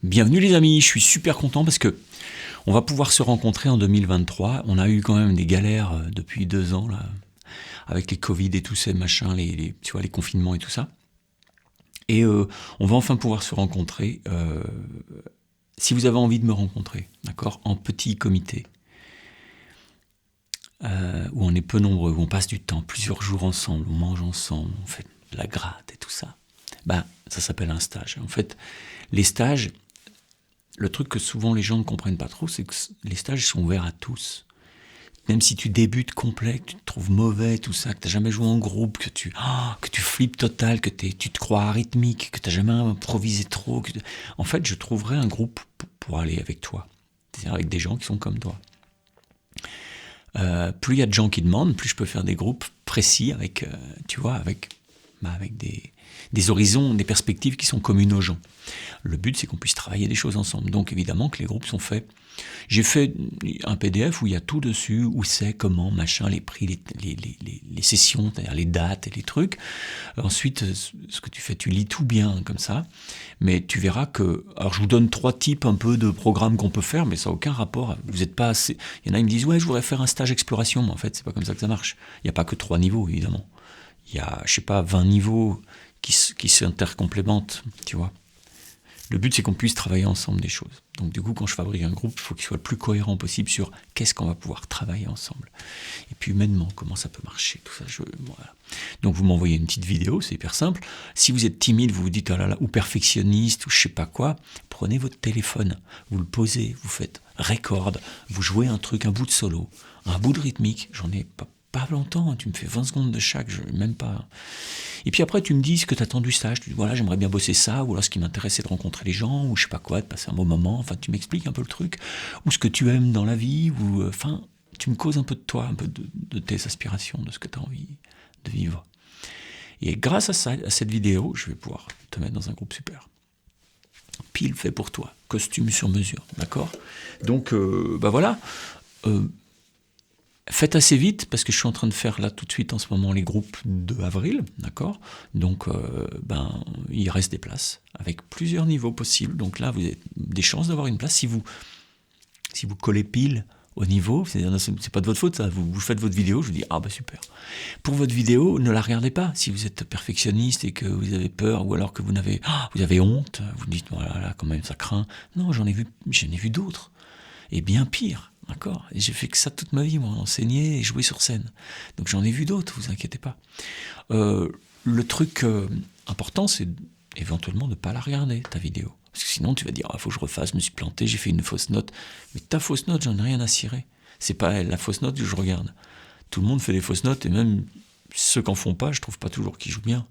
Bienvenue les amis, je suis super content parce que on va pouvoir se rencontrer en 2023. On a eu quand même des galères depuis 2 ans là, avec les Covid et tous ces machins, tu vois, les confinements et tout ça. Et on va enfin pouvoir se rencontrer. Si vous avez envie de me rencontrer, d'accord, en petit comité, où on est peu nombreux, où on passe du temps, plusieurs jours ensemble, on mange ensemble, on fait de la gratte et tout ça, ça s'appelle un stage. En fait, les stages, le truc que souvent les gens ne comprennent pas trop, c'est que les stages sont ouverts à tous. Même si tu débutes complet, que tu te trouves mauvais, tout ça, que tu n'as jamais joué en groupe, que tu flippes total, que tu te crois arythmique, que tu n'as jamais improvisé trop. En fait, je trouverai un groupe pour aller avec toi. C'est-à-dire avec des gens qui sont comme toi. Plus il y a de gens qui demandent, plus je peux faire des groupes précis avec, avec des horizons, des perspectives qui sont communes aux gens. Le but, c'est qu'on puisse travailler des choses ensemble. Donc évidemment que les groupes sont faits. J'ai fait un PDF où il y a tout dessus, où c'est, comment, machin, les prix, les sessions, c'est-à-dire les dates et les trucs. Ensuite, ce que tu fais, tu lis tout bien comme ça, mais tu verras que... Alors je vous donne 3 types un peu de programmes qu'on peut faire, mais ça n'a aucun rapport. Vous n'êtes pas assez... Il y en a qui me disent, ouais, je voudrais faire un stage exploration, mais en fait, c'est pas comme ça que ça marche. Il n'y a pas que 3 niveaux, évidemment. Il y a, 20 niveaux qui s'intercomplémentent, tu vois. Le but, c'est qu'on puisse travailler ensemble des choses. Donc du coup, quand je fabrique un groupe, il faut qu'il soit le plus cohérent possible sur qu'est-ce qu'on va pouvoir travailler ensemble. Et puis humainement, comment ça peut marcher, tout ça. Voilà. Donc vous m'envoyez une petite vidéo, c'est hyper simple. Si vous êtes timide, vous vous dites, oh là là, ou perfectionniste, ou je sais pas quoi, prenez votre téléphone, vous le posez, vous faites record, vous jouez un truc, un bout de solo, un bout de rythmique, j'en ai pas longtemps, tu me fais 20 secondes de chaque, même pas. Et puis après, tu me dis ce que tu as attendu stage, tu dis voilà, j'aimerais bien bosser ça, ou alors ce qui m'intéresse, c'est de rencontrer les gens, ou je sais pas quoi, de passer un bon moment, enfin, tu m'expliques un peu le truc, ou ce que tu aimes dans la vie, ou enfin, tu me causes un peu de toi, un peu de tes aspirations, de ce que tu as envie de vivre. Et grâce à ça, à cette vidéo, je vais pouvoir te mettre dans un groupe super. Pile fait pour toi, costume sur mesure, d'accord ? Donc, voilà. Faites assez vite, parce que je suis en train de faire là tout de suite en ce moment les groupes de avril, d'accord ? Donc il reste des places, avec plusieurs niveaux possibles. Donc là, vous avez des chances d'avoir une place si vous collez pile au niveau, c'est pas de votre faute, ça. Vous faites votre vidéo, je vous dis, super. Pour votre vidéo, ne la regardez pas. Si vous êtes perfectionniste et que vous avez peur, ou alors que vous avez honte, vous dites, voilà, quand même, ça craint. Non, j'en ai vu d'autres. Et bien pire. D'accord ? Et j'ai fait que ça toute ma vie, moi, enseigner et jouer sur scène. Donc j'en ai vu d'autres, vous inquiétez pas. Le truc important, c'est éventuellement de ne pas la regarder, ta vidéo. Parce que sinon, tu vas dire, faut que je refasse, je me suis planté, j'ai fait une fausse note. Mais ta fausse note, j'en ai rien à cirer. C'est pas la fausse note que je regarde. Tout le monde fait des fausses notes, et même ceux qui n'en font pas, je trouve pas toujours qu'ils jouent bien.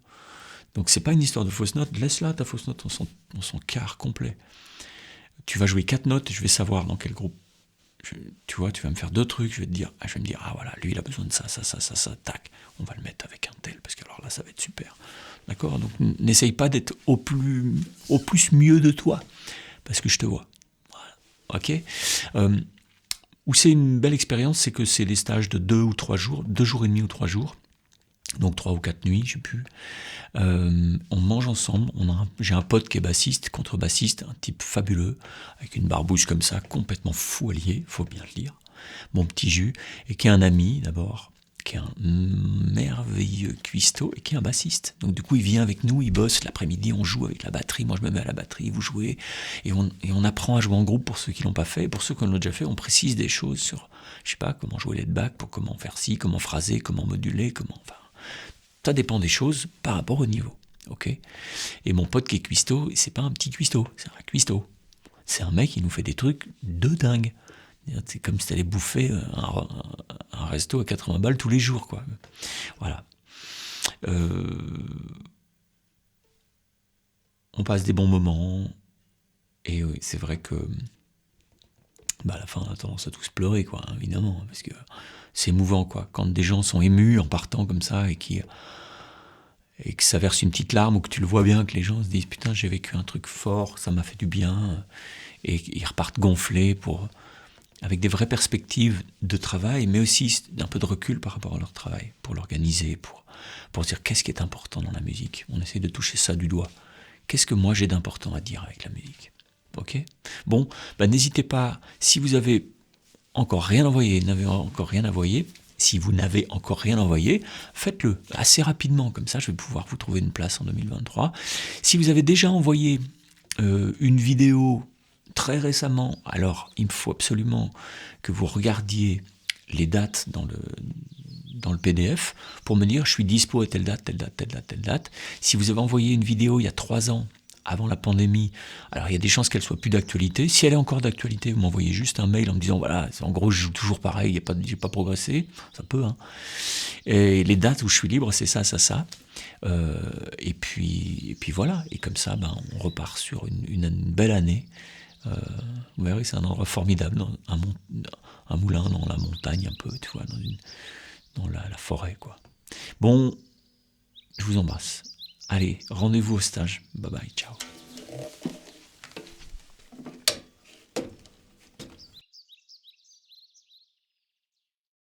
Donc c'est pas une histoire de fausse note, laisse-la ta fausse note, on s'en quart complet. Tu vas jouer 4 notes, et je vais savoir dans quel groupe. Tu vas me faire 2 trucs, je vais me dire, voilà, lui il a besoin de ça, tac, on va le mettre avec un tel, parce que alors là ça va être super. D'accord ? Donc n'essaye pas d'être au plus mieux de toi, parce que je te vois. Voilà. Ok ? Où c'est une belle expérience, c'est que c'est des stages de 2 ou 3 jours, 2 jours et demi ou 3 jours, donc 3 ou 4 nuits, je sais plus. On mange ensemble, j'ai un pote qui est bassiste, contrebassiste, un type fabuleux, avec une barbouche comme ça, complètement fou allié, faut bien le dire, mon petit jus, et qui est un ami d'abord, qui est un merveilleux cuistot, et qui est un bassiste. Donc du coup il vient avec nous, il bosse l'après-midi, on joue avec la batterie, moi je me mets à la batterie, vous jouez, et on apprend à jouer en groupe pour ceux qui l'ont pas fait, et pour ceux qui l'ont déjà fait, on précise des choses sur, je sais pas, comment jouer les back, pour comment faire ci, comment phraser, comment moduler, ça dépend des choses par rapport au niveau, ok ? Et mon pote qui est cuistot, c'est pas un petit cuistot, c'est un cuistot. C'est un mec qui nous fait des trucs de dingue. C'est comme si t'allais bouffer un resto à 80 balles tous les jours, quoi. Voilà. On passe des bons moments, et oui, c'est vrai que à la fin on a tendance à tous pleurer, quoi, évidemment, parce que c'est émouvant, quoi. Quand des gens sont émus en partant comme ça, et que ça verse une petite larme, ou que tu le vois bien, que les gens se disent « Putain, j'ai vécu un truc fort, ça m'a fait du bien », et ils repartent gonflés avec des vraies perspectives de travail, mais aussi un peu de recul par rapport à leur travail, pour l'organiser, pour se dire qu'est-ce qui est important dans la musique. On essaie de toucher ça du doigt. Qu'est-ce que moi j'ai d'important à dire avec la musique ? Ok. Bon, n'hésitez pas, si vous avez encore rien envoyé, si vous n'avez encore rien envoyé, faites-le assez rapidement, comme ça je vais pouvoir vous trouver une place en 2023. Si vous avez déjà envoyé une vidéo très récemment, alors il me faut absolument que vous regardiez les dates dans le PDF pour me dire je suis dispo à telle date, telle date, telle date, telle date. Si vous avez envoyé une vidéo il y a 3 ans, avant la pandémie, alors il y a des chances qu'elle soit plus d'actualité. Si elle est encore d'actualité, vous m'envoyez juste un mail en me disant voilà, en gros je joue toujours pareil, j'ai pas progressé, ça peut, hein. Et les dates où je suis libre, c'est ça, ça, ça. Et puis voilà, et comme ça, on repart sur une belle année. Vous verrez, c'est un endroit formidable, un moulin dans la montagne un peu, tu vois, dans la forêt, quoi. Bon, je vous embrasse. Allez, rendez-vous au stage. Bye bye, ciao.